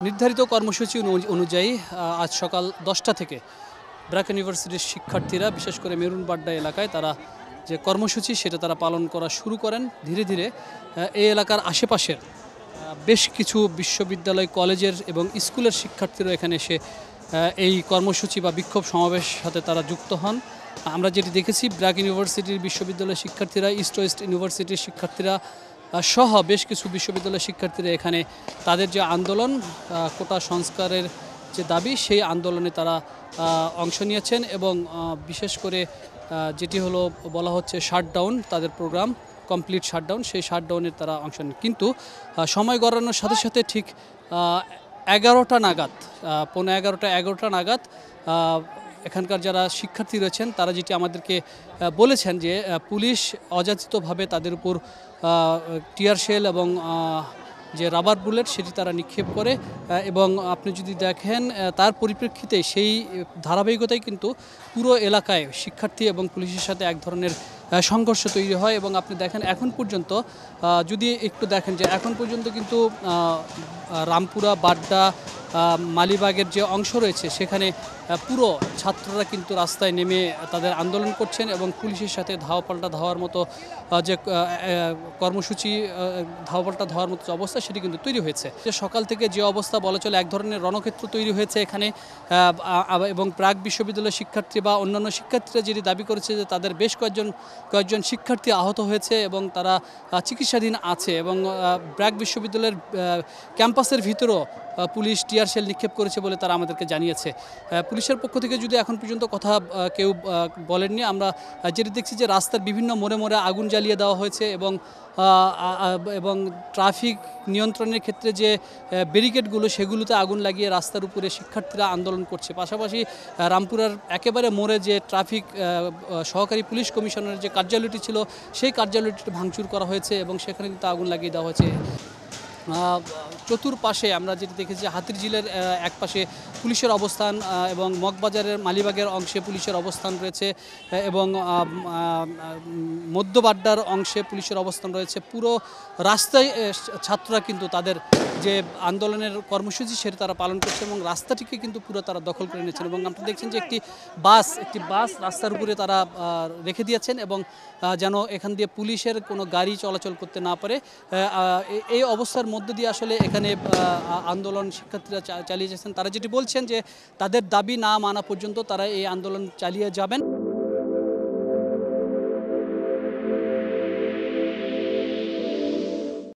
নির্ধারিত কর্মসূচি অনুযায়ী আজ সকাল 10টা থেকে ব্র্যাক ইউনিভার্সিটির শিক্ষার্থীরা বিশেষ করে মেরুন বাড্ডা এলাকায় তারা যে কর্মসূচি সেটা তারা পালন করা শুরু করেন। ধীরে ধীরে এই এলাকার আশেপাশের বেশ কিছু বিশ্ববিদ্যালয়, কলেজের এবং স্কুলের শিক্ষার্থীরা এখানে এসে এই কর্মসূচি বা বিক্ষোভ সমাবেশ সাথে তারা যুক্ত হন। আমরা যেটি দেখেছি, ব্র্যাক ইউনিভার্সিটির বিশ্ববিদ্যালয়ের শিক্ষার্থীরা, ইস্ট ওয়েস্ট ইউনিভার্সিটির শিক্ষার্থীরা সহ বেশ কিছু বিশ্ববিদ্যালয়ের শিক্ষার্থীরা এখানে তাদের যে আন্দোলন, কোটা সংস্কারের যে দাবি, সেই আন্দোলনে তারা অংশ নিয়েছেন এবং বিশেষ করে যেটি হলো বলা হচ্ছে শাটডাউন, তাদের প্রোগ্রাম কমপ্লিট শাটডাউন, সেই শাটডাউনের তারা অংশ নেন। কিন্তু সময় গড়ানোর সাথে সাথে ঠিক 11টা নাগাদ, 11:15 নাগাদ এখানকার যারা শিক্ষার্থী রয়েছেন তারা যেটি আমাদেরকে বলেছেন যে পুলিশ অযাচিতভাবে তাদের উপর টিয়ার শেল এবং যে রাবার বুলেট সেটি তারা নিক্ষেপ করে এবং আপনি যদি দেখেন তার পরিপ্রেক্ষিতে সেই ধারাবাহিকতায় কিন্তু পুরো এলাকায় শিক্ষার্থী এবং পুলিশের সাথে এক ধরনের সংঘর্ষ তৈরি হয়। এবং আপনি দেখেন এখন পর্যন্ত, যদি একটু দেখেন যে এখন পর্যন্ত কিন্তু রামপুরা, বাড্ডা, মালিবাগের যে অংশ রয়েছে সেখানে পুরো ছাত্ররা কিন্তু রাস্তায় নেমে তাদের আন্দোলন করছেন এবং পুলিশের সাথে ধাওয়া ধাওয়ার মতো যে কর্মসূচি, ধাওয়া ধাওয়ার মতো যে অবস্থা সেটি কিন্তু তৈরি হয়েছে। যে সকাল থেকে যে অবস্থা বলা চলে এক ধরনের রণক্ষেত্র তৈরি হয়েছে এখানে, এবং প্রাক বিশ্ববিদ্যালয়ের শিক্ষার্থী বা অন্যান্য শিক্ষার্থীরা যেটি দাবি করেছে যে তাদের বেশ কয়েকজন শিক্ষার্থী আহত হয়েছে এবং তারা চিকিৎসাধীন আছে এবং ব্র্যাক বিশ্ববিদ্যালয়ের ক্যাম্পাসের ভিতরেও পুলিশ টিয়ার শেল নিক্ষেপ করেছে বলে তারা আমাদেরকে জানিয়েছে। পুলিশের পক্ষ থেকে যদি এখন পর্যন্ত কথা কেউ বলেননি। আমরা যেটি দেখছি যে রাস্তার বিভিন্ন মোড়ে মোড়ে আগুন জ্বালিয়ে দেওয়া হয়েছে এবং ট্রাফিক নিয়ন্ত্রণের ক্ষেত্রে যে ব্যারিকেডগুলো সেগুলোতে আগুন লাগিয়ে রাস্তার উপরে শিক্ষার্থীরা আন্দোলন করছে। পাশাপাশি রামপুরার একেবারে মোড়ে যে ট্রাফিক সহকারী পুলিশ কমিশনারের যে কার্যালয়টি ছিল সেই কার্যালয়টি ভাঙচুর করা হয়েছে এবং সেখানে কিন্তু আগুন লাগিয়ে দেওয়া হয়েছে। চতুর্পাশে আমরা যেটি দেখেছি, হাতিরঝিলের এক পাশে পুলিশের অবস্থান এবং মগবাজারের মালিবাগের অংশে পুলিশের অবস্থান রয়েছে এবং মধ্যবাড্ডার অংশে পুলিশের অবস্থান রয়েছে। পুরো রাস্তায় ছাত্ররা কিন্তু তাদের যে আন্দোলনের কর্মসূচি সেটা তারা পালন করছে এবং রাস্তাটিকে কিন্তু পুরো তারা দখল করে নিয়েছেন। এবং আপনি দেখছেন যে একটি বাস রাস্তার উপরে তারা রেখে দিয়েছেন এবং যেন এখান দিয়ে পুলিশের কোনো গাড়ি চলাচল করতে না পারে। এই অবস্থার মধ্যে দিয়ে আসলে এখানে আন্দোলন শিক্ষার্থীরা চালিয়ে যাচ্ছেন। তারা যেটি বলছেন যে তাদের দাবি না মানা পর্যন্ত তারা এই আন্দোলন চালিয়ে যাবেন।